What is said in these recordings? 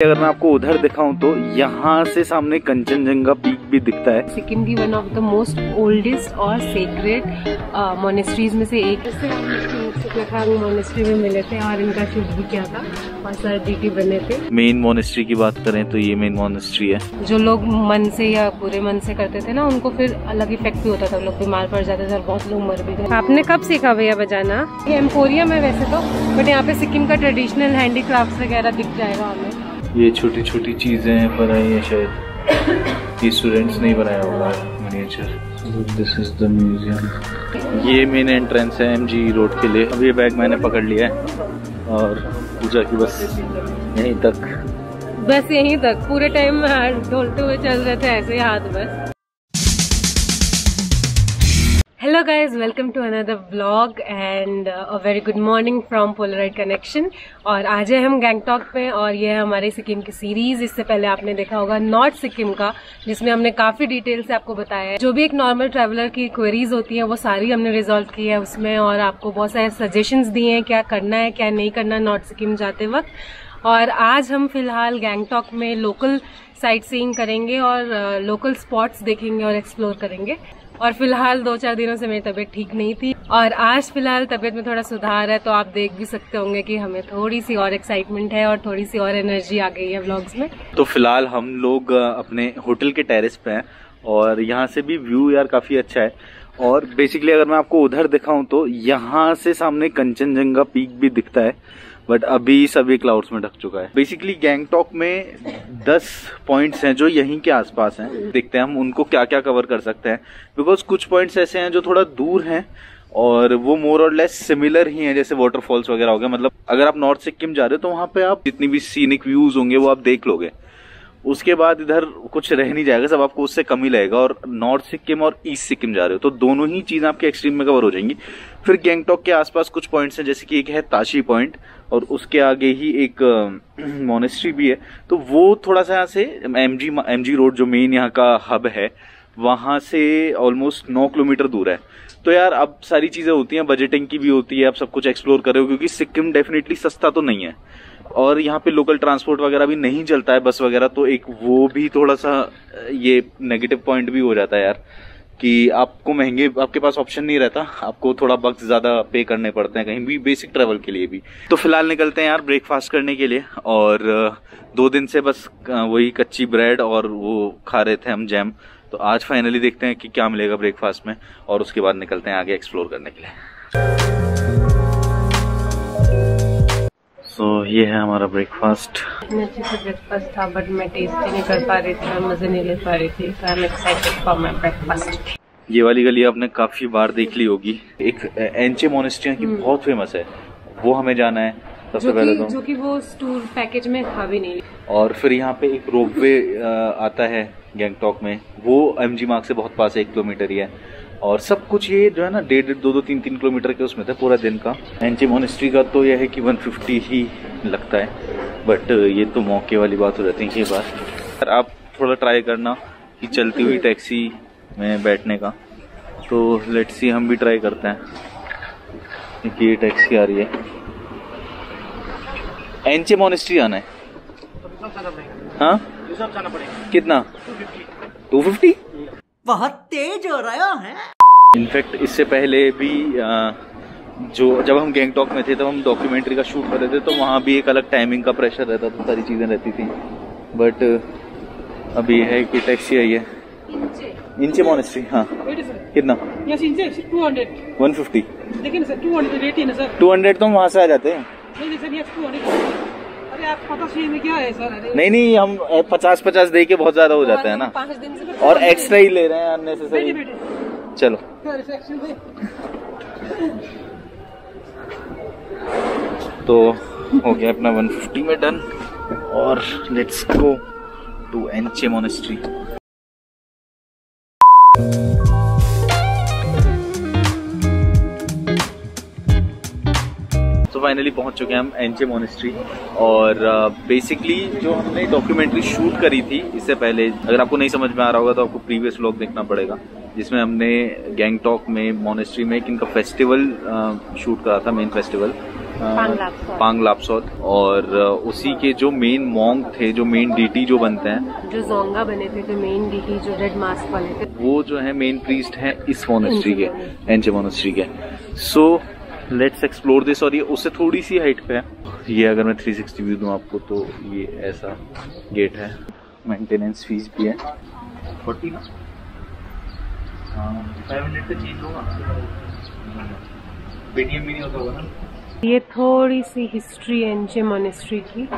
अगर मैं आपको उधर दिखाऊं तो यहाँ से सामने कंचनजंगा पीक भी दिखता है। सिक्किम की one of the most oldest और सेक्रेड मोनेस्ट्रीज में से एक। इससे हम मोनेस्ट्री में मिले थे और इनका शूट भी किया था और सर डीटी बने थे। मेन मोनेस्ट्री की बात करें तो ये मेन मोनेस्ट्री है। जो लोग मन से या पूरे मन से करते थे ना, उनको फिर अलग इफेक्ट भी होता था, लोग बीमार पड़ जाते थे और बहुत लोग मर भी गए। आपने कब सीखा भैया बजाना? ये एम्पोरियम है वैसे तो, बट यहाँ पे सिक्किम का ट्रेडिशनल हैंडीक्राफ्ट वगैरह दिख जाएगा हमें। ये छोटी छोटी चीजें बनाई है शायद, ये स्टूडेंट्स ने बनाया होगा miniature. This is the museum. ये मेन एंट्रेंस है एमजी रोड के लिए। अब ये बैग मैंने पकड़ लिया है और पूजा की बस यहीं तक पूरे टाइम में हाथ ढोलते हुए चल रहे थे ऐसे ही हाथ बस। Hello guys, welcome to another vlog and a very good morning from Polaroid connection. और आज है हम गैंगटॉक में और ये है हमारे सिक्किम की सीरीज। इससे पहले आपने देखा होगा नॉर्थ सिक्किम का, जिसमें हमने काफी डिटेल से आपको बताया है। जो भी एक नॉर्मल ट्रैवलर की क्वेरीज होती है वो सारी हमने रिजॉल्व की है उसमें, और आपको बहुत सारे सजेशंस दिए हैं क्या करना है क्या नहीं करना नॉर्थ सिक्किम जाते वक्त। और आज हम फिलहाल गैंगटॉक में लोकल साइट सीइंग करेंगे और लोकल स्पॉट्स देखेंगे और एक्सप्लोर करेंगे। और फिलहाल 2-4 दिनों से मेरी तबीयत ठीक नहीं थी और आज फिलहाल तबीयत में थोड़ा सुधार है, तो आप देख भी सकते होंगे कि हमें थोड़ी सी और एक्साइटमेंट है और थोड़ी सी और एनर्जी आ गई है व्लॉग्स में। तो फिलहाल हम लोग अपने होटल के टेरेस पे हैं और यहाँ से भी व्यू यार काफी अच्छा है। और बेसिकली अगर मैं आपको उधर दिखाऊं तो यहाँ से सामने कंचनजंगा पीक भी दिखता है, बट अभी सभी क्लाउड्स में ढक चुका है। बेसिकली गैंगटॉक में 10 पॉइंट्स हैं जो यहीं के आसपास हैं। देखते हैं हम उनको क्या क्या कवर कर सकते हैं, बिकॉज कुछ पॉइंट्स ऐसे हैं जो थोड़ा दूर हैं और वो मोर और लेस सिमिलर ही हैं, जैसे वाटरफॉल्स वगैरह हो गए। मतलब अगर आप नॉर्थ सिक्किम जा रहे हो तो वहां पे आप जितनी भी सीनिक व्यूज होंगे वो आप देख लोगे, उसके बाद इधर कुछ रह नहीं जाएगा, सब आपको उससे कम ही लगेगा। और नॉर्थ सिक्किम और ईस्ट सिक्किम जा रहे हो तो दोनों ही चीजें आपके एक्सट्रीम में कवर हो जाएंगी। फिर गैंगटॉक के आसपास कुछ पॉइंट्स हैं, जैसे कि एक है ताशी पॉइंट और उसके आगे ही एक मोनेस्ट्री भी है। तो वो थोड़ा सा यहाँ से एमजी रोड जो मेन यहाँ का हब है वहां से ऑलमोस्ट 9 किलोमीटर दूर है। तो यार अब सारी चीजें होती हैं, बजटिंग की भी होती है, आप सब कुछ एक्सप्लोर कर रहे हो, क्योंकि सिक्किम डेफिनेटली सस्ता तो नहीं है और यहाँ पे लोकल ट्रांसपोर्ट वगैरह भी नहीं चलता है, बस वगैरह। तो एक वो भी थोड़ा सा ये नेगेटिव पॉइंट भी हो जाता है यार, कि आपको महंगे, आपके पास ऑप्शन नहीं रहता, आपको थोड़ा वक्त ज्यादा पे करने पड़ते हैं कहीं भी बेसिक ट्रेवल के लिए भी। तो फिलहाल निकलते हैं यार ब्रेकफास्ट करने के लिए। और 2 दिन से बस वही कच्ची ब्रेड और वो खा रहे थे हम जैम। तो आज फाइनली देखते हैं कि क्या मिलेगा ब्रेकफास्ट में और उसके बाद निकलते हैं आगे एक्सप्लोर करने के लिए। तो ये है हमारा ब्रेकफास्ट। अच्छे से ब्रेकफास्ट था बट मैं टेस्ट ही नहीं कर पा रही थी और मजे नहीं ले पा रही थी। तो I am excited for my breakfast. ये वाली गली आपने काफी बार देख ली होगी, एक एंचे मोनेस्ट्री की बहुत फेमस है, वो हमें जाना है सबसे पहले तो, जो कि वो टूर पैकेज में था भी नहीं। और फिर यहाँ पे एक रोपवे आता है गैंगटॉक में, वो एमजी मार्ग से बहुत पास है, 1 किलोमीटर ही है। और सब कुछ ये जो है ना 1.5, 2, 3 किलोमीटर के उसमें था पूरा दिन का। एंचे मोनेस्ट्री का तो यह है कि 150 ही लगता है, बट ये तो मौके वाली बात हो जाती है। ये बात आप थोड़ा ट्राई करना कि चलती हुई टैक्सी में बैठने का, तो लेट्स सी हम भी ट्राई करते हैं कि ये टैक्सी आ रही है। एंचे मोनेस्ट्री आना है, हाँ कितना? 250? बहुत तेज हो रहा है। इनफैक्ट इससे पहले भी जो जब हम गैंगटॉक में थे तब हम डॉक्यूमेंट्री का शूट कर रहे थे, तो वहाँ भी एक अलग टाइमिंग का प्रेशर रहता था, सारी चीजें रहती थी। बट अभी है कि टैक्सी आई है। इंचे मोनेस्ट्री, हाँ कितना? 150। लेकिन सर 280 है सर। 200 तो हम वहाँ से आ जाते हैं। नहीं सर, ये 200। अरे आप पता में क्या है सर? नहीं हम 50 दे के बहुत ज्यादा हो जाता है ना, और एक्स्ट्रा ही ले रहे हैं अननेसेसरी। चलो तो हो गया अपना 150 में डन, और लेट्स गो टू एंचे मोनेस्ट्री। तो फाइनली पहुंच चुके हैं हम एंचे मोनेस्ट्री। और बेसिकली जो हमने डॉक्यूमेंट्री शूट करी थी इससे पहले, अगर आपको नहीं समझ में आ रहा होगा तो आपको प्रीवियस व्लॉग देखना पड़ेगा, जिसमें हमने गैंगटॉक में मोनेस्ट्री में इनका फेस्टिवल शूट करा था, मेन फेस्टिवल। पांग लापसोत, और उसी के जो मेन मॉन्ग थे, जो मेन डीटी जो बनते हैं, जो जोंगा बने थे, जो मेन डीटी जो रेड मास्क वाले थे, वो जो है मेन प्रीस्ट हैं इस मोनेस्ट्री के, एंचे मोनेस्ट्री के। So let's explore this. और ये उससे थोड़ी सी हाइट पे है। ये अगर मैं 360 व्यू दूं आपको तो ये ऐसा गेट है। मेंटेनेंस फीस भी है 40 ना, 500 का चेंज होगा, पेटीएम भी नहीं होता होगा ना। ये थोड़ी सी हिस्ट्री एंचे मोनेस्ट्री की।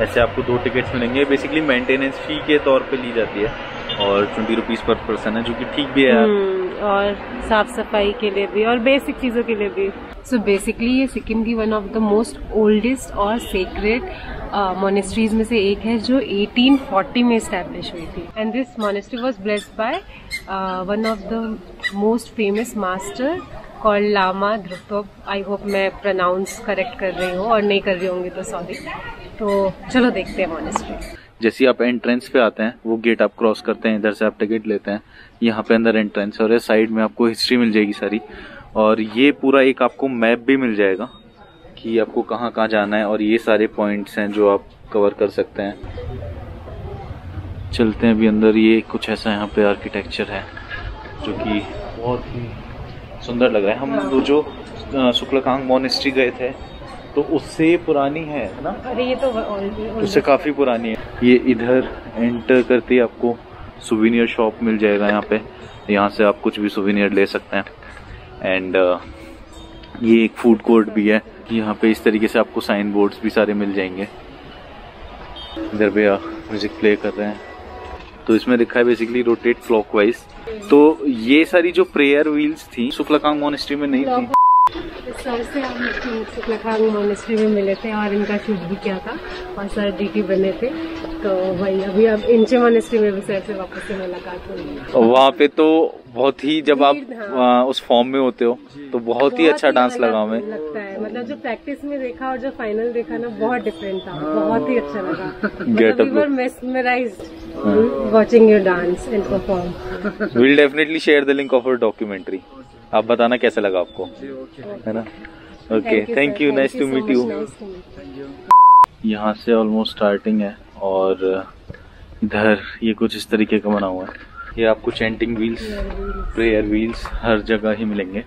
ऐसे आपको 2 टिकट्स मिलेंगे। बेसिकली मेंटेनेंस फी के तौर पे ली जाती है और 20 रुपीज पर पर्सन है, जो कि ठीक भी है यार। और साफ सफाई के लिए भी और बेसिक चीजों के लिए भी। सो बेसिकली ये सिक्किम की one of the most oldest और सेक्रेड मोनेस्ट्रीज में से एक है, जो 1840 में स्टैब्लिश हुई थी। And this monastery was blessed by one of the most famous master called lama Dhruv. I hope मैं प्रोनाउंस करेक्ट कर रही हूँ, और नहीं कर रही होंगी तो सॉरी। तो चलो देखते हैं मोनेस्ट्री। जैसे आप एंट्रेंस पे आते हैं, वो गेट आप क्रॉस करते हैं, इधर से आप टिकट लेते हैं, यहाँ पे अंदर एंट्रेंस है, और इस साइड में आपको हिस्ट्री मिल जाएगी सारी। और ये पूरा एक आपको मैप भी मिल जाएगा कि आपको कहाँ कहाँ जाना है, और ये सारे पॉइंट्स हैं जो आप कवर कर सकते हैं। चलते हैं अभी अंदर। ये कुछ ऐसा यहाँ पे आर्किटेक्चर है जो कि बहुत ही सुंदर लग रहा है। हम वो जो शुक्लकांग मोनेस्ट्री गए थे तो उससे पुरानी है ना? अरे ये तो उससे काफी पुरानी है। ये इधर एंटर करते ही आपको सुवेनियर शॉप मिल जाएगा यहाँ पे। यहाँ से आप कुछ भी सुवेनियर ले सकते हैं। एंड ये एक फूड कोर्ट भी है। यहाँ पे इस तरीके से आपको साइन बोर्ड्स भी सारे मिल जाएंगे। इधर भैया म्यूजिक प्ले कर रहे हैं। तो इसमें लिखा है बेसिकली रोटेट क्लॉकवाइज। तो ये सारी जो प्रेयर व्हील्स थी शुक्लकांग मोनेस्ट्री में नहीं थी। सर से हम शुक्लकांग मोनेस्ट्री में मिले थे और इनका शूट भी किया था, और सर डीटी बने थे। तो वही अभी अब इंचे मोनेस्ट्री में भी सर से वापस से मुलाकात हुई। वहाँ पे तो बहुत ही, जब आप उस फॉर्म में होते हो तो बहुत ही अच्छा डांस लगा हमें। लगता है, मतलब जो प्रैक्टिस में देखा और जो फाइनल देखा ना, बहुत डिफरेंट था, बहुत ही अच्छा लगा। Get we were mesmerized watching you dance and perform. We'll definitely share the link of our documentary. आप बताना कैसा लगा आपको, है ना? Okay, thank you, nice to meet you. यहाँ से ऑलमोस्ट स्टार्टिंग है, और इधर ये कुछ इस तरीके का बना हुआ है। ये आपको चैंटिंग व्हील्स, प्रेयर व्हील्स हर जगह ही मिलेंगे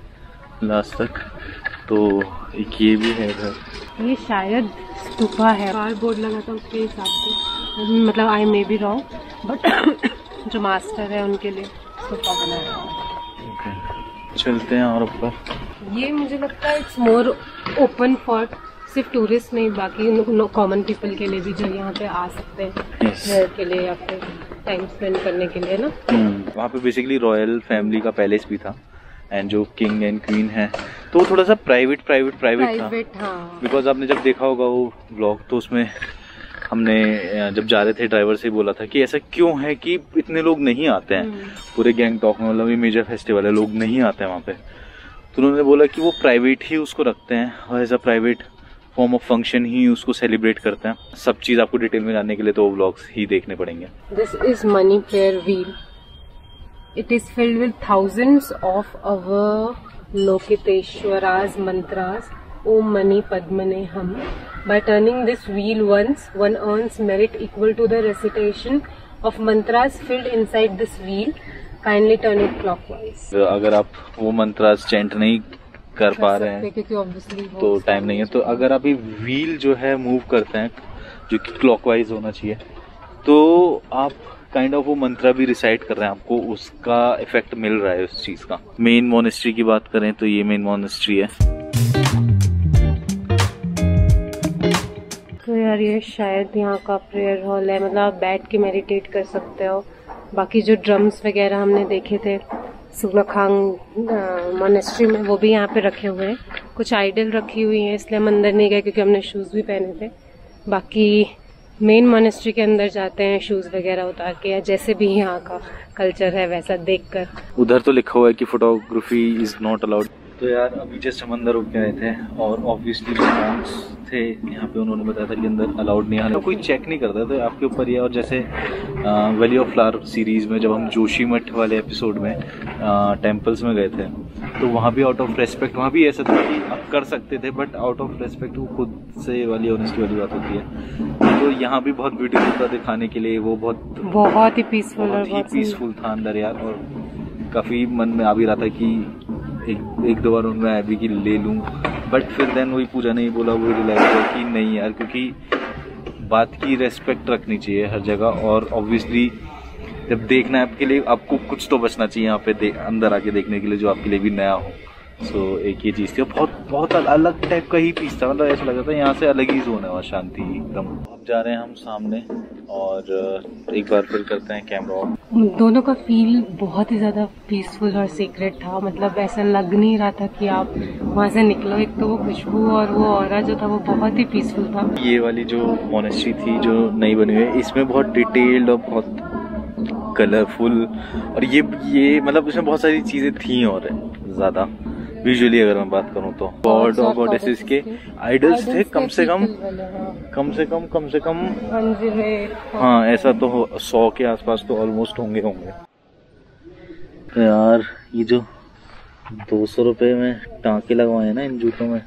लास्ट तक। तो एक ये भी है इधर। ये शायद स्तूपा है, बार बोर्ड लगा था उसके हिसाब से, मतलब आई मे बी रॉन्ग, बट जो मास्टर है उनके लिए स्तूपा बनाया है। चलते हैं और ऊपर। ये मुझे लगता है इट्स मोर ओपन फॉर सिर्फ टूरिस्ट नहीं, बाकी कॉमन पीपल के लिए भी जो यहाँ पे आ सकते हैं के लिए या फिर टाइम स्पेंड करने के लिए ना। वहाँ पे बेसिकली रॉयल फैमिली का पैलेस भी था, एंड जो किंग एंड क्वीन है तो थोड़ा सा प्राइवेट था। बिकॉज आपने जब देखा होगा वो व्लॉग, तो उसमें हमने जब जा रहे थे ड्राइवर से बोला था कि ऐसा क्यों है कि इतने लोग नहीं आते हैं पूरे गैंगटॉक में, मतलब ये मेजर फेस्टिवल है, लोग नहीं आते हैं वहाँ पे। तो उन्होंने बोला कि वो प्राइवेट ही उसको रखते हैं, और as a private form of function ही उसको सेलिब्रेट करते हैं। सब चीज आपको डिटेल में जानने के लिए तो व्लॉग्स ही देखने पड़ेंगे। This is mani prayer wheel. It is filled with thousands of our Lokiteshvara's mantras. Om Mani Padmane Hum. By turning this wheel once, one earns merit equal to the recitation of mantras filled inside this wheel. Kindly turn it clockwise. अगर आप वो mantras chant नहीं कर पा रहे हैं क्योंकि obviously तो टाइम नहीं है, तो अगर आप ये व्हील जो है मूव करते हैं, जो कि क्लॉकवाइज होना चाहिए, तो आप काइंड ऑफ वो मंत्रा भी रिसाइट कर रहे हैं, आपको उसका इफेक्ट मिल रहा है उस चीज का। मेन मोनेस्ट्री की बात करें तो ये मेन मोनेस्ट्री है। तो यार ये शायद यहाँ का प्रेयर हॉल है, मतलब आप बैठ के मेडिटेट कर सकते हो। बाकी जो ड्रम्स वगैरह हमने देखे थे शुक्लकांग मोनेस्ट्री में, वो भी यहाँ पे रखे हुए हैं। कुछ आइडल रखी हुई हैं, इसलिए हम अंदर नहीं गए क्योंकि हमने शूज भी पहने थे। बाकी मेन मोनेस्ट्री के अंदर जाते हैं शूज वगैरह उतार के, या जैसे भी यहाँ का कल्चर है वैसा देखकर। उधर तो लिखा हुआ है कि फोटोग्राफी इज नॉट अलाउड। तो यार अभी जस्ट हम अंदर होके आए थे, और ऑब्वियसली जो मॉन्क्स थे यहाँ पे उन्होंने बताया था कि अंदर अलाउड नहीं आना, कोई चेक नहीं करता, तो आपके ऊपर ही है। और जैसे वैली ऑफ फ्लावर सीरीज में जब हम जोशीमठ वाले एपिसोड में टेम्पल्स में गए थे, तो वहाँ भी आउट ऑफ रेस्पेक्ट, वहाँ भी ऐसा था कि आप कर सकते थे बट आउट ऑफ रेस्पेक्ट वो खुद से वाली ऑनेस्टी वाली बात होती है। तो यहाँ भी बहुत ब्यूटीफुल था दिखाने के लिए, वो बहुत ही पीसफुल था अंदर यार। और काफ़ी मन में आ भी रहा था कि एक दो बार उनमें आया भी कि ले लूँ, बट फिर देन वही पूजा नहीं बोला, वही रिलाइज हुआ कि नहीं यार, क्योंकि बात की रेस्पेक्ट रखनी चाहिए हर जगह। और ऑब्वियसली जब देखना है आपके लिए, आपको कुछ तो बचना चाहिए यहाँ पे अंदर आके देखने के लिए जो आपके लिए भी नया हो। सो एक ये चीज़ थी, बहुत अलग टाइप का ही पीस था, मतलब ऐसा लग रहा था यहाँ से अलग ही जोन है, वहाँ शांति एकदम। अब जा रहे हैं हम सामने और एक बार फिर करते हैं कैमरा ऑफ। दोनों का फील बहुत ही ज़्यादा पीसफुल और सीक्रेट था, मतलब ऐसा लग नहीं रहा था कि आप वहाँ से निकलो। एक तो वो खुशबू और वो ऑरा जो था वो बहुत ही पीसफुल था। ये वाली जो मोनेस्ट्री थी जो नई बनी हुई है, इसमें बहुत डिटेल्ड और बहुत कलरफुल, और ये मतलब इसमें बहुत सारी चीज़ें थी और ज़्यादा विजुअली अगर मैं बात करूँ तो गॉड और गॉडेसेस के आइडल्स थे कम से कम हाँ ऐसा तो 100 के आसपास तो ऑलमोस्ट होंगे। तो यार ये जो 200 रुपए में टाँके लगवाए ना इन जूतों में,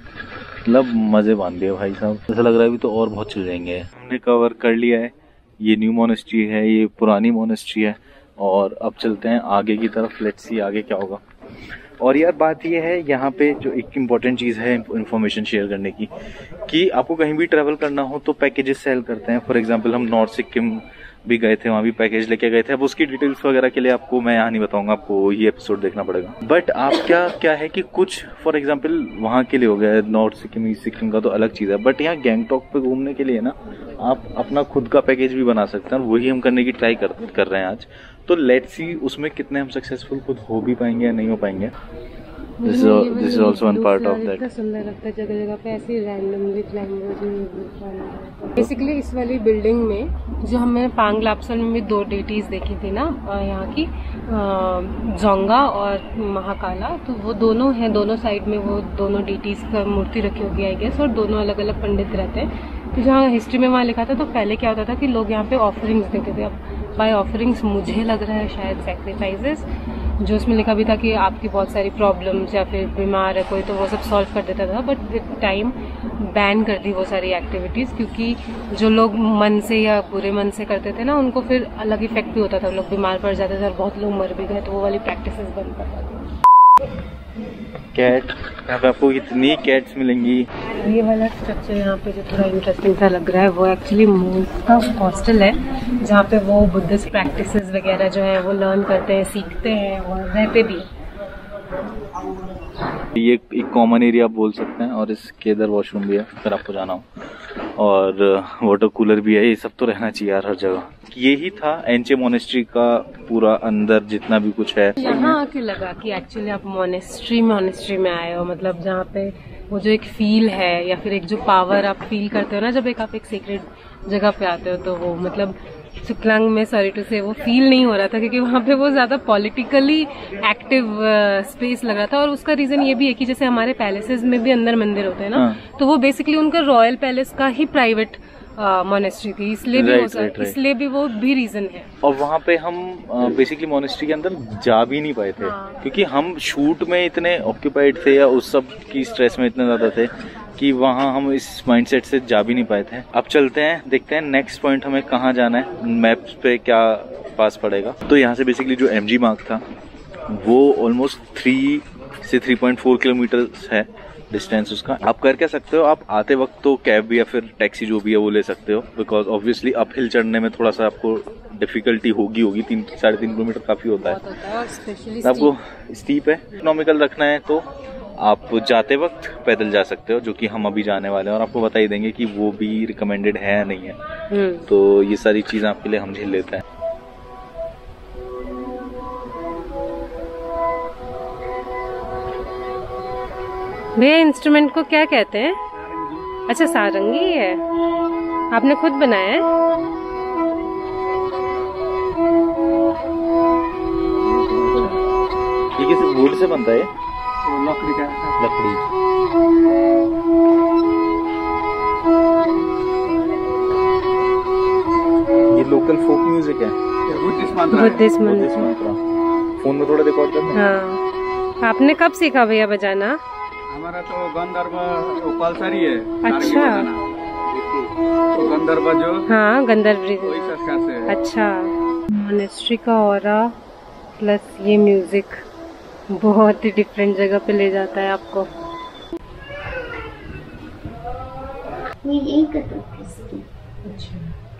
मतलब मजे बांध दिए भाई साहब। ऐसा लग रहा है अभी तो और बहुत चल जाएंगे। हमने कवर कर लिया है, ये न्यू मोनेस्ट्री है, ये पुरानी मोनेस्ट्री है, और अब चलते हैं आगे की तरफ। लेट्स सी आगे क्या होगा। और यार बात ये है यहाँ पे जो एक इम्पॉर्टेंट चीज़ है इन्फॉर्मेशन शेयर करने की, कि आपको कहीं भी ट्रैवल करना हो तो पैकेजेस सेल करते हैं। फॉर एग्जांपल हम नॉर्थ सिक्किम भी गए थे, वहाँ भी पैकेज लेके गए थे। अब उसकी डिटेल्स वगैरह के लिए आपको मैं यहाँ नहीं बताऊंगा, आपको ये एपिसोड देखना पड़ेगा। बट आप क्या है कि कुछ फॉर एग्जांपल वहाँ के लिए हो गया, नॉर्थ सिक्किम ईस्ट सिक्किम का तो अलग चीज़ है, बट यहाँ गैंगटॉक पे घूमने के लिए ना आप अपना खुद का पैकेज भी बना सकते हैं, वही हम करने की ट्राई कर रहे हैं आज। तो लेट्स सी उसमें कितने हम सक्सेसफुल खुद हो भी पाएंगे या नहीं हो पाएंगे। This is also one part of that. इतना सुंदर लगता है जगह जगह पे ऐसे रैंडमली फ्लाइंग। बेसिकली इस वाली बिल्डिंग में जो हमें पांग लापसल में भी 2 डेटीज देखी थी ना यहाँ की, जोंगा और महाकाला, तो वो दोनों हैं, दोनों साइड में वो दोनों डेटीज का मूर्ति रखी होगी आई गेस, और दोनों अलग अलग पंडित रहते हैं। तो जहाँ हिस्ट्री में वहाँ लिखा था, तो पहले क्या होता था कि लोग यहाँ पे ऑफरिंग्स देते थे। अब बाय ऑफरिंग्स मुझे लग रहा है शायद सैक्रिफाइसेस, जो उसमें लिखा भी था कि आपकी बहुत सारी प्रॉब्लम्स या फिर बीमार है कोई तो वो सब सॉल्व कर देता था। बट विद टाइम बैन कर दी वो सारी एक्टिविटीज़, क्योंकि जो लोग मन से या बुरे मन से करते थे ना, उनको फिर अलग इफेक्ट भी होता था, लोग बीमार पड़ जाते थे और बहुत लोग मर भी गए, तो वो वाली प्रैक्टिसेस बंद कर दी। कैट, यहाँ पे आपको कितनी कैट्स मिलेंगी। ये वाला स्ट्रक्चर यहाँ पे जो थोड़ा इंटरेस्टिंग सा लग रहा है, वो एक्चुअली मोंक्स का हॉस्टल है, जहाँ पे वो बुद्धिस्ट प्रैक्टिसेस वगैरह जो है वो लर्न करते हैं, सीखते हैं और रहते भी। ये एक कॉमन एरिया आप बोल सकते हैं, और इसके इधर वॉशरूम भी है अगर आपको जाना हो, और वाटर कूलर भी है। ये सब तो रहना चाहिए यार हर जगह। यही था एंचे मोनेस्ट्री का पूरा अंदर जितना भी कुछ है। यहाँ आके लगा कि एक्चुअली आप मोनेस्ट्री में आए हो, मतलब जहाँ पे वो जो एक फील है या फिर एक जो पावर आप फील करते हो ना जब आप एक सीक्रेट जगह पे आते हो, तो वो मतलब सुकलांग में सॉरी टू से वो फील नहीं हो रहा था, क्योंकि वहाँ पे वो ज्यादा पॉलिटिकली एक्टिव स्पेस लग रहा था। और उसका रीजन ये भी है कि जैसे हमारे पैलेसेस में भी अंदर मंदिर होते हैं ना, तो वो बेसिकली उनका रॉयल पैलेस का ही प्राइवेट मोनेस्ट्री थी, इसलिए भी इसलिए भी वो भी रीजन है। और वहाँ पे हम बेसिकली मोनेस्ट्री के अंदर जा भी नहीं पाए थे, क्योंकि हम शूट में इतने ऑक्यूपाइड थे या उस सब की स्ट्रेस में इतने ज्यादा थे कि वहाँ हम इस माइंडसेट से जा भी नहीं पाए थे। अब चलते हैं, देखते हैं नेक्स्ट पॉइंट हमें कहाँ जाना है, मैप्स पे क्या पास पड़ेगा। तो यहाँ से बेसिकली जो MG मार्ग था वो ऑलमोस्ट 3 से 3.4 किलोमीटर है डिस्टेंस उसका। आप कर क्या सकते हो, आप आते वक्त तो कैब या फिर टैक्सी जो भी है वो ले सकते हो, बिकॉज ऑब्वियसली अप हिल चढ़ने में थोड़ा सा आपको डिफिकल्टी होगी 3-3.5 किलोमीटर काफी होता है, आपको स्टीप है। इकोनॉमिकल रखना है तो आप जाते वक्त पैदल जा सकते हो, जो कि हम अभी जाने वाले हैं, और आपको बता ही देंगे कि वो भी रिकमेंडेड है या नहीं है। तो ये सारी चीजें आपके लिए हम झेल लेते हैं। भैया इंस्ट्रूमेंट को क्या कहते हैं? अच्छा सारंगी है, आपने खुद बनाया है? ये किस वुड से बनता है? लकड़ी का। लकड़ी। ये लोकल फोक म्यूजिक है, बुद्धिस्ट मंत्र। फोन में थोड़ा रिकॉर्ड करना। हाँ। आपने कब सीखा भैया बजाना? हमारा तो गंधर्व कलसरी है। अच्छा। तो गंधर्व जो हाँ, गंधर्व वही संस्कार से है। अच्छा। मॉनेस्ट्री का ऑरा प्लस ये म्यूजिक बहुत ही डिफरेंट जगह पे ले जाता है आपको।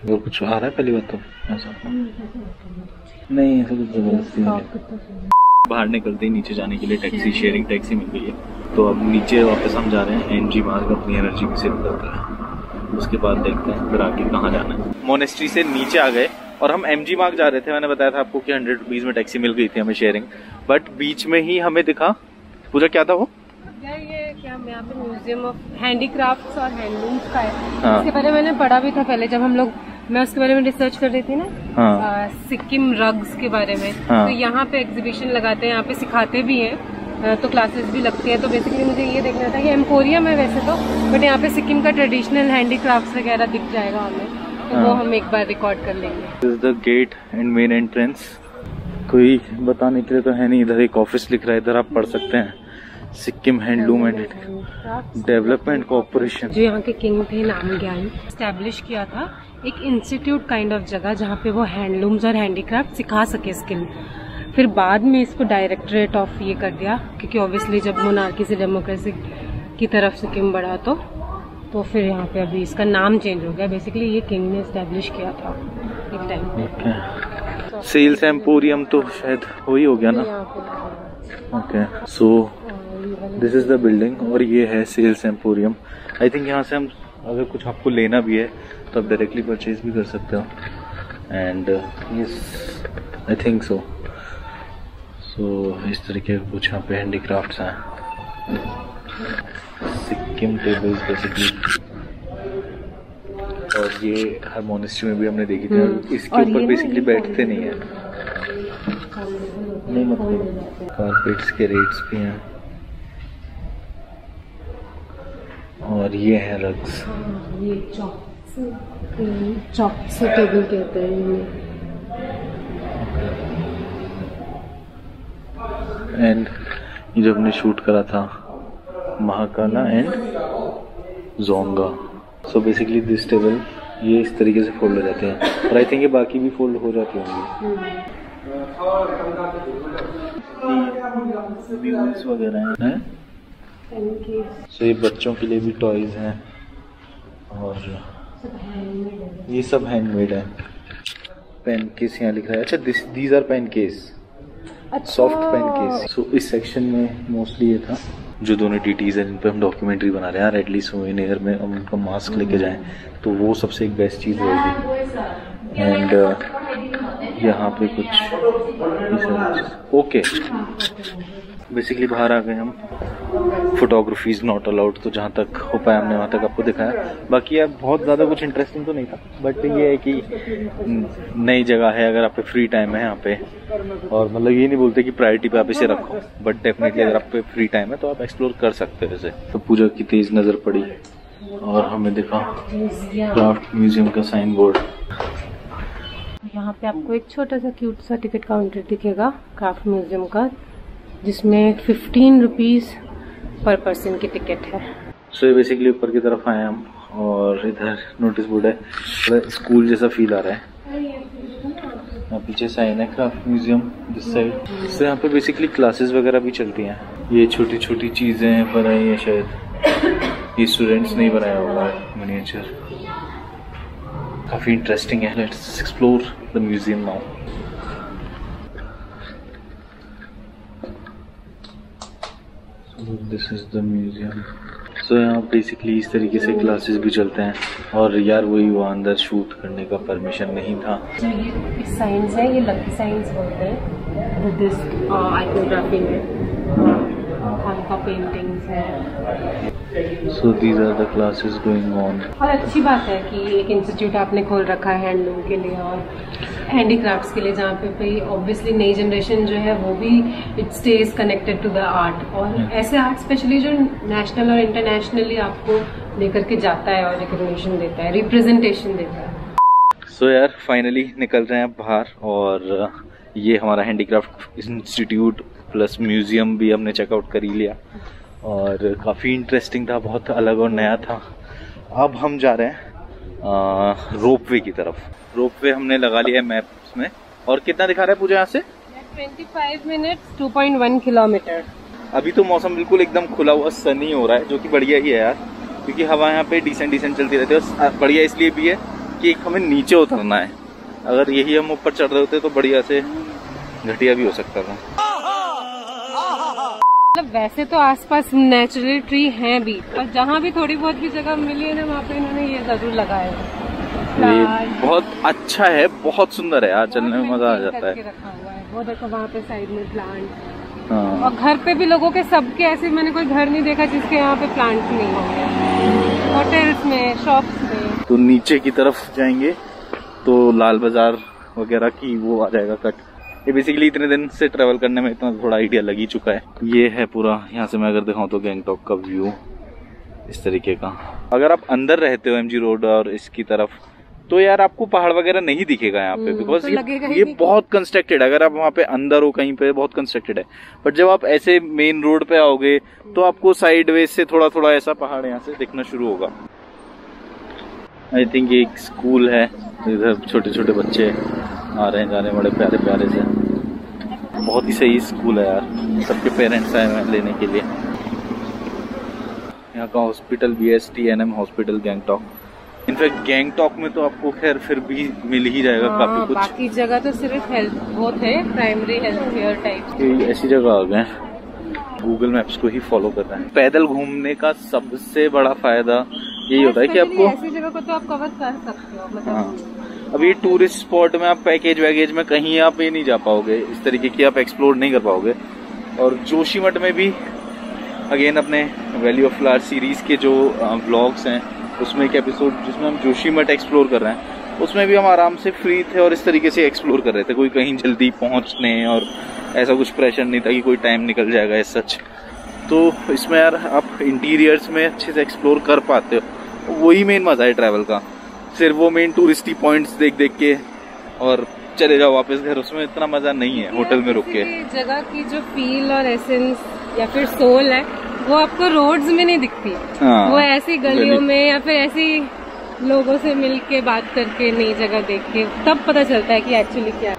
वो कुछ आ रहा है पहली बात तो ऐसा नहीं, ऐसा कुछ जबरदस्ती नहीं। बाहर निकलते ही नीचे जाने के लिए टैक्सी, शेयरिंग टैक्सी मिल गई है, तो अब नीचे वापस हम जा रहे हैं। एनजी मार्ग अपनी एनर्जी भी सेव करता है, उसके बाद देखते हैं फिर आगे कहाँ जाना है। मोनेस्ट्री से नीचे आ गए और हम एमजी मार्ग जा रहे थे। मैंने बताया था आपको कि 100 रुपीज में टैक्सी मिल गई थी हमें शेयरिंग, बट बीच में ही हमें दिखा पूजा क्या था वो ये क्या यहाँ पे म्यूजियम ऑफ हैंडीक्राफ्ट्स और हैंडलूम्स का है। हाँ। इसके बारे में मैंने पढ़ा भी था पहले जब हम लोग, मैं उसके बारे में रिसर्च कर रही थी ना। हाँ। सिक्किम रग्स के बारे में। हाँ। तो यहाँ पे एग्जीबिशन लगाते हैं, यहाँ पे सिखाते भी हैं, तो क्लासेस भी लगती है। तो बेसिकली मुझे ये देखना था, ये एम्पोरियम है वैसे तो, बट यहाँ पे सिक्किम का ट्रेडिशनल हैंडीक्राफ्ट्स वगैरह दिख जाएगा हमें, तो वो हम एक बार रिकॉर्ड कर लेंगे। This is the gate and main entrance. कोई बताने के लिए तो है नहीं, इधर एक ऑफिस लिख रहा है, इधर आप पढ़ सकते हैं Sikkim handloom and development corporation. जो यहाँ के किंग थे नामग्याल, स्टैब्लिश किया था एक इंस्टीट्यूट काइंड ऑफ जगह जहाँ पे वो हैंडलूम्स और हैंडीक्राफ्ट सिखा सके स्किल। फिर बाद में इसको डायरेक्टरेट ऑफ ये कर दिया, क्योंकि ऑब्वियसली जब मोनार्की से डेमोक्रेसी की तरफ सिक्किम बढ़ा तो फिर यहाँ पे अभी इसका नाम चेंज हो गया। बेसिकली ये किंग ने स्टैब्लिश किया था एक टाइम पे। सेल्स एम्पोरियम तो शायद वही हो गया ना। Okay, so this is the building और ये है सेल्स एम्पोरियम। आई थिंक यहाँ से हम अगर कुछ आपको लेना भी है तो आप डायरेक्टली परचेज भी कर सकते हो। And yes, I think so इस तरीके के कुछ यहाँ पे हैंडीक्राफ्ट्स हैं। सिक्किम टेबल्स बेसिकली, और ये हर मोनेस्ट्री में भी हमने देखी थी। इसके ऊपर बेसिकली बैठते नहीं है, नहीं मतलब कारपेट्स के रेट्स भी हैं। और ये है रग्स। ये चॉक से टेबल कहते हैं। एंड ये जो हमने शूट करा था Mahakala and Jonga. So basically this table ये इस तरीके से फोल्ड हो जाते हैं, और आई थिंक ये बाकी भी फोल्ड हो जाती होंगी। व्हील्स वगैरह हैं। सो ये बच्चों के लिए भी टॉयज हैं, और ये सब हैंडमेड है। पेन केस यहाँ लिख रहा है। अच्छा, these are pen case, soft pen case. So इस सेक्शन में मोस्टली ये था जो दोनों टीटीज हैं जिन पर हम डॉक्यूमेंट्री बना रहे हैं। रेडली सोवेनियर में हम उनका मास्क लेके जाएं तो वो सबसे एक बेस्ट चीज़ रहेगी। एंड यहाँ पे कुछ ओके, बेसिकली बाहर आ गए हम। फोटोग्राफी इज नॉट अलाउड, तो जहाँ तक हो पाया हमने वहाँ तक आपको दिखाया। बाकी यार बहुत ज़्यादा कुछ इंटरेस्टिंग तो नहीं था, बट ये है कि नई जगह है, अगर आप पे फ्री टाइम है यहाँ पे, और मतलब ये नहीं बोलते कि प्रायोरिटी पे आप इसे रखो, बट डेफिनेटली अगर आप पे फ्री टाइम है तो आप एक्सप्लोर कर सकते हो इसे। तो पूजा की तेज नज़र पड़ी और हमें दिखा क्राफ्ट म्यूजियम का साइन बोर्ड। यहाँ पे आपको एक छोटा सा क्यूट सा टिकट काउंटर दिखेगा क्राफ्ट म्यूजियम का, जिसमें 15 रुपीज पर पर्सन की टिकट है। सो बेसिकली ऊपर की तरफ आए हम, और इधर नोटिस बोर्ड है, थोड़ा स्कूल जैसा फील आ रहा है। यहाँ पीछे साइन है क्राफ्ट म्यूजियम दिस साइड। सो यहाँ पे बेसिकली क्लासेस वगैरह भी चलती हैं। ये छोटी छोटी चीजें बनाई हैं, शायद ये स्टूडेंट्स ने बनाया होगा मिनिएचर। काफी इंटरेस्टिंग है। Let's explore the museum now. This is the museum. So यहाँ बेसिकली इस तरीके से क्लासेस भी चलते हैं, और यार वही वहाँ अंदर शूट करने का परमिशन नहीं था। ये साइंस है, ये लकी साइंस बोलते हैं बुद्धिस्ट आइकोग्राफी में, हल्का पेंटिंग्स है। So these are the classes going on. और अच्छी बात है कि एक इंस्टीट्यूट आपने खोल रखा है हैंडलूम के लिए और हैंडीक्राफ्ट्स के लिए, जहाँ पे भाई ऑब्वियसली नई जनरेशन जो है वो भी it stays connected to the art, और ऐसे आर्ट स्पेशली जो नेशनल और इंटरनेशनली आपको लेकर के जाता है और रिकॉग्निशन देता है, रिप्रेजेंटेशन देता है। सो यार फाइनली निकल रहे हैं बाहर, और ये हमारा हैंडीक्राफ्ट इंस्टीट्यूट प्लस म्यूजियम भी हमने चेकआउट कर ही लिया और काफ़ी इंटरेस्टिंग था, बहुत अलग और नया था। अब हम जा रहे हैं रोपवे की तरफ। रोपवे हमने लगा लिया है मैप्स में। और कितना दिखा रहा है पूजा यहाँ से? 25 मिनट्स 2.1 किलोमीटर। अभी तो मौसम बिल्कुल एकदम खुला हुआ सनी हो रहा है, जो कि बढ़िया ही है यार, क्योंकि हवा यहाँ पे डिसेंट चलती रहती है। बढ़िया इसलिए भी है कि एक हमें नीचे उतरना है, अगर यही हम ऊपर चढ़ रहे होते तो बढ़िया से घटिया भी हो सकता था। मतलब वैसे तो आसपास नेचुरल ट्री हैं भी, और जहाँ भी थोड़ी बहुत भी जगह मिली है ना वहाँ पे इन्होंने ये जरूर लगाया है। ये बहुत अच्छा है, बहुत सुंदर है यार, चलने में मजा आ जाता है। रखा हुआ है वो देखो वहाँ पे साइड में प्लांट। हाँ। और घर पे भी लोगों के सबके ऐसे मैंने कोई घर नहीं देखा जिसके यहाँ पे प्लांट नहीं होंगे। होटल्स में, शॉप्स में। तो नीचे की तरफ जाएंगे तो लाल बाजार वगैरह की वो आ जाएगा कट। ये बेसिकली इतने दिन से ट्रेवल करने में इतना थोड़ा आइडिया लग ही चुका है। ये है पूरा, यहाँ से मैं अगर दिखाऊं तो गैंगटॉक का व्यू इस तरीके का। अगर आप अंदर रहते हो एमजी रोड और इसकी तरफ तो यार आपको पहाड़ वगैरह नहीं दिखेगा यहाँ पे, बिकॉज तो ये बहुत कंस्ट्रक्टेड है। अगर आप वहाँ पे अंदर हो कहीं पे बहुत कंस्ट्रक्टेड है, बट जब आप ऐसे मेन रोड पे आओगे तो आपको साइड वे से थोड़ा थोड़ा ऐसा पहाड़ यहाँ से दिखना शुरू होगा। आई थिंक ये एक स्कूल है, इधर छोटे छोटे बच्चे आ रहे हैं जा रहे हैं, बड़े प्यारे प्यारे से। बहुत ही सही स्कूल है यार, सबके पेरेंट्स आए हैं लेने के लिए। यहाँ का hospital BSTNM hospital Gangtok. In fact Gangtok में तो आपको खैर फिर भी मिल ही जाएगा काफी कुछ। बाकी जगह तो सिर्फ हेल्थ वो थे, प्राइमरी हेल्थ केयर टाइप। ऐसी जगह आ गए, गूगल मैप्स को ही फॉलो कर रहे हैं। पैदल घूमने का सबसे बड़ा फायदा यही होता है कि आपको ऐसी जगह को तो आप कवर कर सकते हो। मतलब हाँ, अब ये टूरिस्ट स्पॉट में आप पैकेज वैकेज में कहीं आप ये नहीं जा पाओगे, इस तरीके की आप एक्सप्लोर नहीं कर पाओगे। और जोशीमठ में भी अगेन अपने वैली ऑफ फ्लावर सीरीज के जो व्लॉग्स हैं उसमें एक एपिसोड जिसमें हम जोशीमठ एक्सप्लोर कर रहे हैं, उसमें भी हम आराम से फ्री थे और इस तरीके से एक्सप्लोर कर रहे थे। कोई कहीं जल्दी पहुंचने और ऐसा कुछ प्रेशर नहीं था कि कोई टाइम निकल जाएगा एज सच। तो इसमें यार आप इंटीरियर्स में अच्छे से एक्सप्लोर कर पाते हो, वही मेन मजा है ट्रैवल का। सिर्फ वो मेन टूरिस्टी पॉइंट्स देख देख के और चले जाओ वापस घर, उसमें इतना मजा नहीं है होटल में रुक के। जगह की जो फील और एसेंस या फिर सोल है वो आपको रोड्स में नहीं दिखती। हाँ, वो ऐसी गलियों में या फिर ऐसी लोगों से मिलके बात करके नई जगह देख के तब पता चलता है कि एक्चुअली क्या है।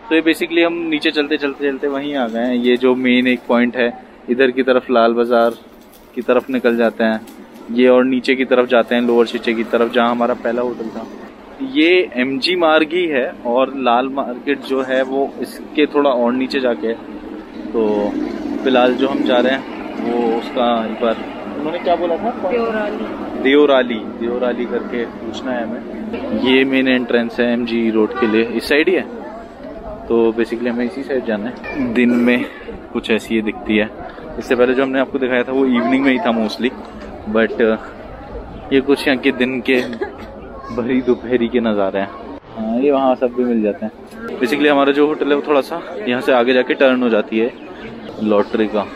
तो ये बेसिकली हम नीचे चलते चलते चलते वहीं आ गए हैं। ये जो मेन एक पॉइंट है, इधर की तरफ लाल बाजार की तरफ निकल जाते हैं ये, और नीचे की तरफ जाते हैं लोअर शिचे की तरफ जहाँ हमारा पहला होटल था। ये MG मार्ग ही है और लाल मार्केट जो है वो इसके थोड़ा और नीचे जाके है। तो फिलहाल जो हम जा रहे हैं वो उसका एक बार उन्होंने क्या बोला था, देवराली करके पूछना है हमें। ये मेन एंट्रेंस है MG रोड के लिए, इस साइड ही है। तो बेसिकली हमें इसी साइड जाना है। दिन में कुछ ऐसी ये दिखती है। इससे पहले जो हमने आपको दिखाया था वो इवनिंग में ही था मोस्टली, बट ये कुछ यहाँ के दिन के भरी दोपहरी के नज़ारे हैं। हाँ, ये वहाँ सब भी मिल जाते हैं। बेसिकली हमारा जो होटल है वो थोड़ा सा यहाँ से आगे जाके टर्न हो जाती है। लॉटरी का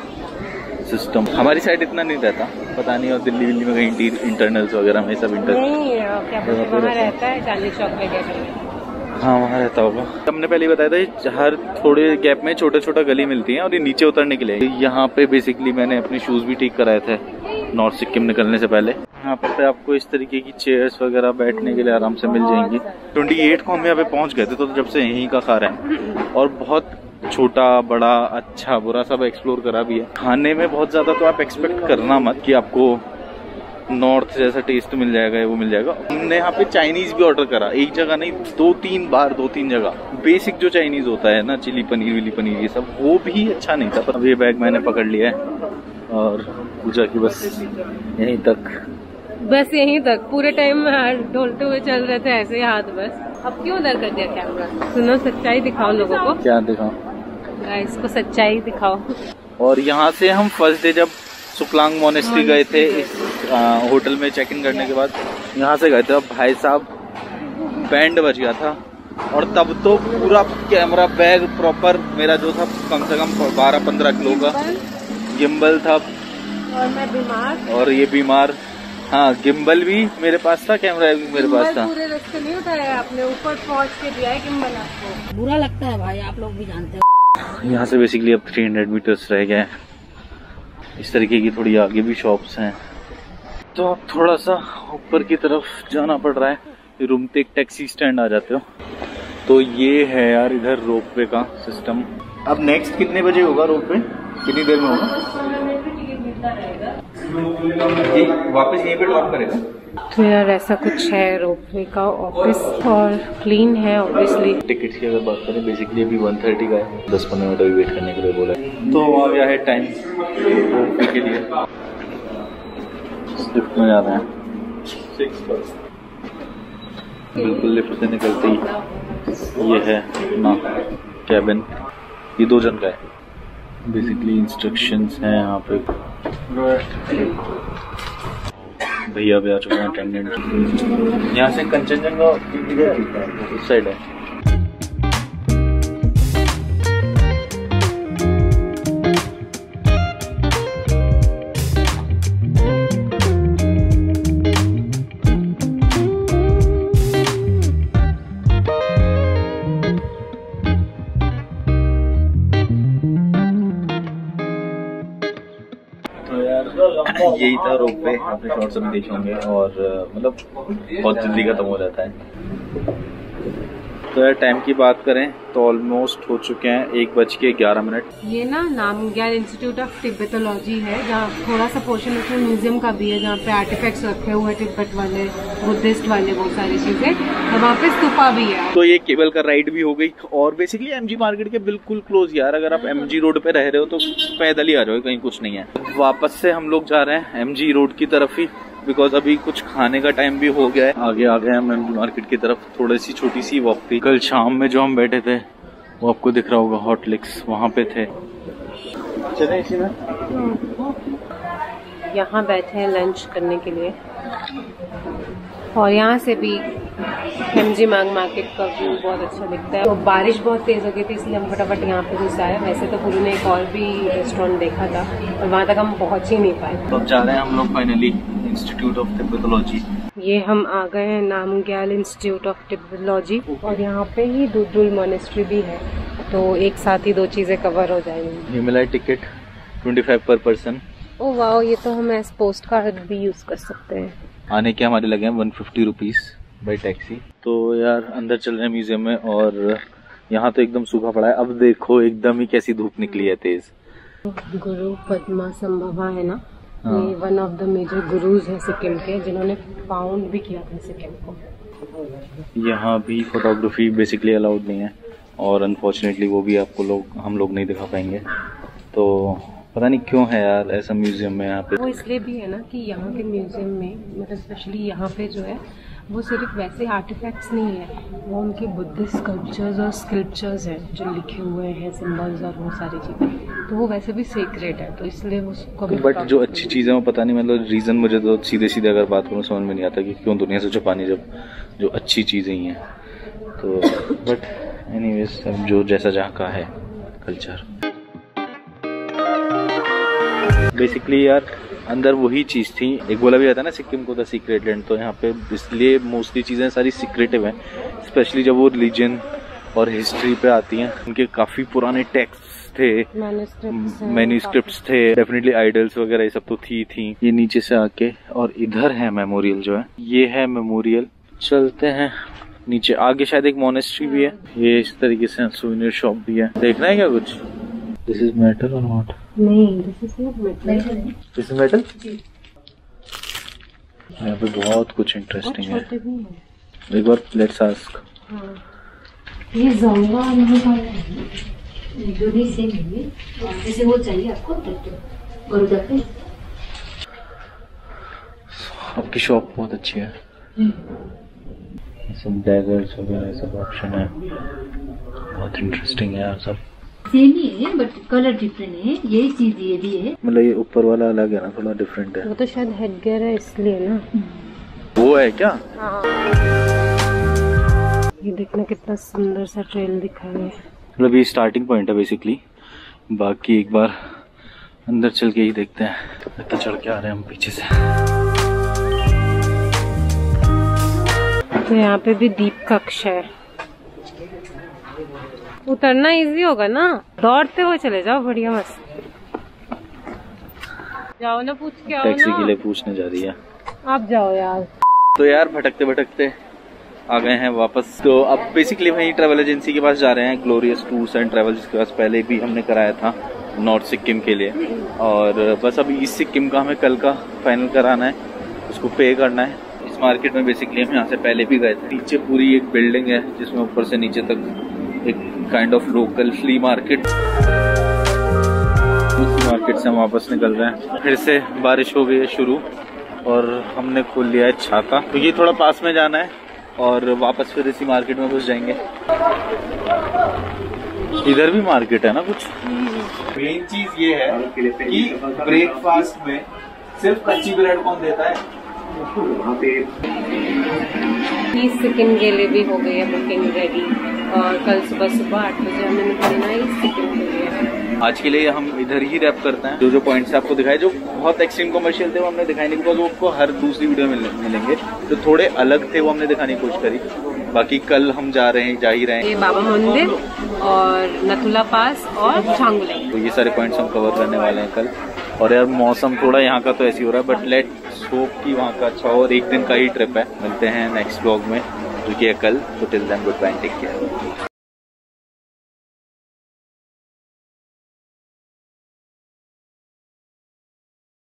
सिस्टम हमारी साइड इतना नहीं रहता, पता नहीं, और दिल्ली में कहीं इंटरनल्स वगैरह में सब वहाँ रहता है चांदनी चौक वगैरह। हाँ, वहाँ रहता होगा। हमने पहले ही बताया था हर थोड़े गैप में छोटा छोटा गली मिलती है और ये नीचे उतरने के लिए। यहाँ पे बेसिकली मैंने अपने शूज भी ठीक कराए थे नॉर्थ सिक्किम निकलने से पहले। यहाँ पर आपको इस तरीके की चेयर्स वगैरह बैठने के लिए आराम से मिल जाएंगी। 28 को हम यहाँ पे पहुँच गए थे, तो जब से यहीं का खा रहे हैं और बहुत छोटा बड़ा अच्छा बुरा सब एक्सप्लोर करा भी है। खाने में बहुत ज्यादा तो आप एक्सपेक्ट करना मत कि आपको नॉर्थ जैसा टेस्ट मिल जाएगा, वो मिल जाएगा। हमने यहाँ पे चाइनीज भी ऑर्डर करा, एक जगह नहीं 2-3 बार, 2-3 जगह। बेसिक जो चाइनीज होता है ना, चिली पनीर विली पनीर ये सब, वो भी अच्छा नहीं था। अब ये बैग मैंने पकड़ लिया है और पूजा की बस यहीं तक पूरे टाइम ढोलते हुए चल रहे थे ऐसे ही हाथ। बस अब क्यों उधर कर दिया कैमरा? सुनो, सच्चाई दिखाओ लोगों को। क्या दिखाओ? गाइस को सच्चाई दिखाओ। और यहाँ से हम फर्स्ट डे जब सुकलांग मोनेस्ट्री गए थे, इस होटल में चेक इन करने के बाद यहाँ से गए थे। अब भाई साहब बैंड बज गया था और तब तो पूरा कैमरा बैग प्रॉपर मेरा जो था कम से कम 12-15 किलो का गिम्बल था और मैं बीमार, और ये बीमार हाँ गिम्बल भी मेरे पास था, कैमरा भी मेरे पास था। पूरे रास्ते नहीं उठाया आपने, ऊपर पहुंच के दिया है गिम्बल आपको। बुरा लगता है भाई, आप लोग भी जानते हो। यहाँ से बेसिकली अब 300 मीटर्स रह गए। इस तरीके की थोड़ी आगे भी शॉप्स हैं, तो आप थोड़ा सा ऊपर की तरफ जाना पड़ रहा है। रूमते एक टैक्सी स्टैंड आ जाते हो। तो ये है यार इधर रोपवे का सिस्टम। अब नेक्स्ट कितने बजे होगा रोपवे, कितनी देर में होगा? वापस यहीं पे ड्रॉप करेगा। तो यार ऐसा कुछ है रोपवे का ऑफिस, और क्लीन है ऑब्वियसली। टिकट की अगर बात करें बेसिकली अभी 1:30 का है, 10-15 मिनट अभी वेट करने के लिए बोला है। तो आ गया है टाइम रोपवे के लिए। लिफ्ट में जा रहे हैं, बिल्कुल लिफ्ट से निकलते ही ये है अपना कैबिन। ये 2 जन का है। बेसिकली इंस्ट्रक्शंस हैं यहाँ पे। भैया भी आ चुके हैं अटेंडेंट। यहाँ से कंचनजंगा उस साइड है। यही था रोपवे, आपने शॉर्ट्स में देखे होंगे, और मतलब बहुत जल्दी खत्म हो जाता है। तो यार टाइम की बात करें तो ऑलमोस्ट हो चुके हैं 1:11। ये ना नामग्याल इंस्टीट्यूट ऑफ तिब्बतोलॉजी है, जहाँ थोड़ा सा पोर्शन उसमें म्यूजियम का भी है, जहाँ पे आर्टिफैक्ट्स रखे हुए तिब्बत वाले, बुद्धिस्ट वाले, वो सारी चीजें। और वहाँ पे स्तूपा भी है। तो ये केबल का राइड भी हो गई, और बेसिकली एमजी मार्केट के बिल्कुल क्लोज यार। अगर आप एमजी रोड पे रह रहे हो तो पैदल ही आ जाओ, कहीं कुछ नहीं है। वापस से हम लोग जा रहे हैं एमजी रोड की तरफ ही, बिकॉज अभी कुछ खाने का टाइम भी हो गया है। आगे आ गए हम एमजी मार्केट की तरफ। थोड़ी सी छोटी सी वॉक थी। कल शाम में जो हम बैठे थे वो आपको दिख रहा होगा, हॉटलिक्स, वहाँ पे थे। चले इसी में यहाँ बैठे हैं लंच करने के लिए, और यहाँ से भी एमजी मार्केट का व्यू बहुत अच्छा दिखता है। तो बारिश बहुत तेज हो गई थी, इसलिए हम फटाफट यहाँ पे घुस आए। वैसे तो पूरी ने एक और भी रेस्टोरेंट देखा था, और वहाँ तक हम पहुँच ही नहीं पाए। तो अब जा रहे हैं हम लोग फाइनली इंस्टीट्यूट ऑफ तिब्बतोलॉजी। ये हम आ गए हैं नामग्याल इंस्टीट्यूट ऑफ तिब्बतोलॉजी, और यहाँ पे ही दुदुल मॉनेस्ट्री भी है, तो एक साथ ही 2 चीजें कवर हो जाएंगी। ये मिला है टिकट 25 पर पर्सन। ओ वाह, ये तो हम एज पोस्ट कार्ड भी यूज कर सकते हैं। आने के हमारे लगे हैं 150 रुपीज बाई टैक्सी। तो यार अंदर चल रहे हैं म्यूजियम में, और यहाँ तो एकदम सूखा पड़ा है। अब देखो एकदम ही कैसी धूप निकली है तेज। गुरु पद्मा संभवा है ना, हाँ। ये one of the major gurus है सिक्किम के, जिन्होंने फाउंड भी किया था सिक्किम को। यहाँ भी फोटोग्राफी बेसिकली अलाउड नहीं है, और अनफॉर्चुनेटली वो भी आपको हम लोग नहीं दिखा पाएंगे। तो पता नहीं क्यों है यार ऐसा म्यूजियम में यहाँ पे। वो इसलिए भी है ना कि यहाँ के म्यूजियम में, मतलब स्पेशली यहाँ पे जो है, वो सिर्फ वैसे आर्टिफैक्ट्स नहीं है, वो उनके बुद्धिस्ट स्कल्पचर्स और स्क्रिप्चर्स हैं जो लिखे हुए हैं, सिंबल्स और वो सारी चीज़ें। तो वो वैसे भी सीक्रेट है, तो इसलिए उसको भी। बट जो अच्छी चीज़ें वो पता नहीं, मतलब रीज़न मुझे तो सीधे अगर बात करूँ समझ में नहीं आता कि क्यों दुनिया से छुपानी जब जो अच्छी चीज़ें ही हैं। तो बट एनीवेज, अब जो जैसा जहाँ का है कल्चर। बेसिकली यार अंदर वही चीज़ थी, एक बोला भी जाता है ना सिक्किम को द सीक्रेट लैंड। तो यहाँ पे इसलिए मोस्टली चीज़ें सारी सीक्रेटिव हैं, स्पेशली जब वो रिलीजन और हिस्ट्री पे आती हैं। उनके काफ़ी पुराने टेक्स्ट थे, मैन्युस्क्रिप्ट्स थे, डेफिनेटली आइडल्स वगैरह ये सब तो थी। ये नीचे से आके, और इधर है मेमोरियल जो है, ये है मेमोरियल। चलते हैं नीचे। आगे शायद एक मोनेस्ट्री भी है। ये इस तरीके से सुवेनियर शॉप भी है। देखना है क्या कुछ? दिस इज मेटल और नॉट? नहीं, this is not metal. This is metal. यहाँ पे बहुत कुछ इंटरेस्टिंग है। एक बार लेट्स आस्क। ये जोंगा जो भी सेम है, जैसे वो चाहिए आपको और उधर पे आपकी शॉप बहुत अच्छी है। सब डैगर्स वगैरह सब ऑप्शन है, बहुत इंटरेस्टिंग है यार। सब सेम ही है बट कलर डिफरेंट है। यही चीज ये भी है, मतलब ये ऊपर वाला अलग है ना, थोड़ा डिफरेंट है। वो तो शायद हेडगियर है इसलिए ना। वो है क्या? हाँ। ये देखना कितना सुंदर सा ट्रेल दिखा है। मतलब ये स्टार्टिंग पॉइंट है बेसिकली। बाकी एक बार अंदर चल के ही देखते हैं। तो चढ़ के आ रहे हैं हम पीछे से। तो यहाँ पे भी दीप कक्ष है। उतरना इजी होगा ना, दौड़ते हुए चले जाओ, बढ़िया बस जाओ ना, पूछ के आओ ना। टैक्सी के लिए पूछने जा रही है। आप जाओ यार। तो यार भटकते भटकते आ गए हैं वापस। तो अब बेसिकली वही ट्रैवल एजेंसी के पास जा रहे हैं, ग्लोरियस टूर्स एंड ट्रैवल, जिसके पास पहले भी हमने कराया था नॉर्थ सिक्किम के लिए। और बस अब ईस्ट सिक्किम का हमें कल का फाइनल कराना है, उसको पे करना है। इस मार्केट में बेसिकली हम यहाँ से पहले भी गए थे। नीचे पूरी एक बिल्डिंग है जिसमें ऊपर से नीचे तक एक kind of local flea market. उसी मार्केट से हम वापस निकल रहे हैं। फिर से बारिश हो गई है शुरू और हमने खोल लिया है छाता, तो ये थोड़ा पास में जाना है और वापस फिर इसी मार्केट में घुस जाएंगे। इधर भी मार्केट है ना कुछ। मेन चीज ये है कि ब्रेकफास्ट में सिर्फ कच्ची ब्रेड कौन देता है। ईस्ट सिक्किम के लिए भी हो गई है बुकिंग रेडी और कल सुबह 8 बजे हमें निकलना है ईस्ट सिक्किम के लिए। आज के लिए हम इधर ही रैप करते हैं। जो पॉइंट्स आपको दिखाए, जो बहुत एक्सट्रीम कमर्शियल थे वो हमने दिखाई नहीं, बिकॉज वो आपको हर दूसरी वीडियो में मिलेंगे। जो थोड़े अलग थे वो हमने दिखाने की कोशिश करी। बाकी कल हम जा ही रहे हैं। ये बाबा मंदिर और नथुला पास और छांगुलाई, तो ये सारे पॉइंट्स हम कवर करने वाले हैं कल। और यार मौसम थोड़ा यहाँ का तो ऐसे ही हो रहा है, बट लेट्स होप कि वहाँ का अच्छा हो। और एक दिन का ही ट्रिप है। मिलते हैं नेक्स्ट ब्लॉग में जो कि है कल। तो till then goodbye, take care.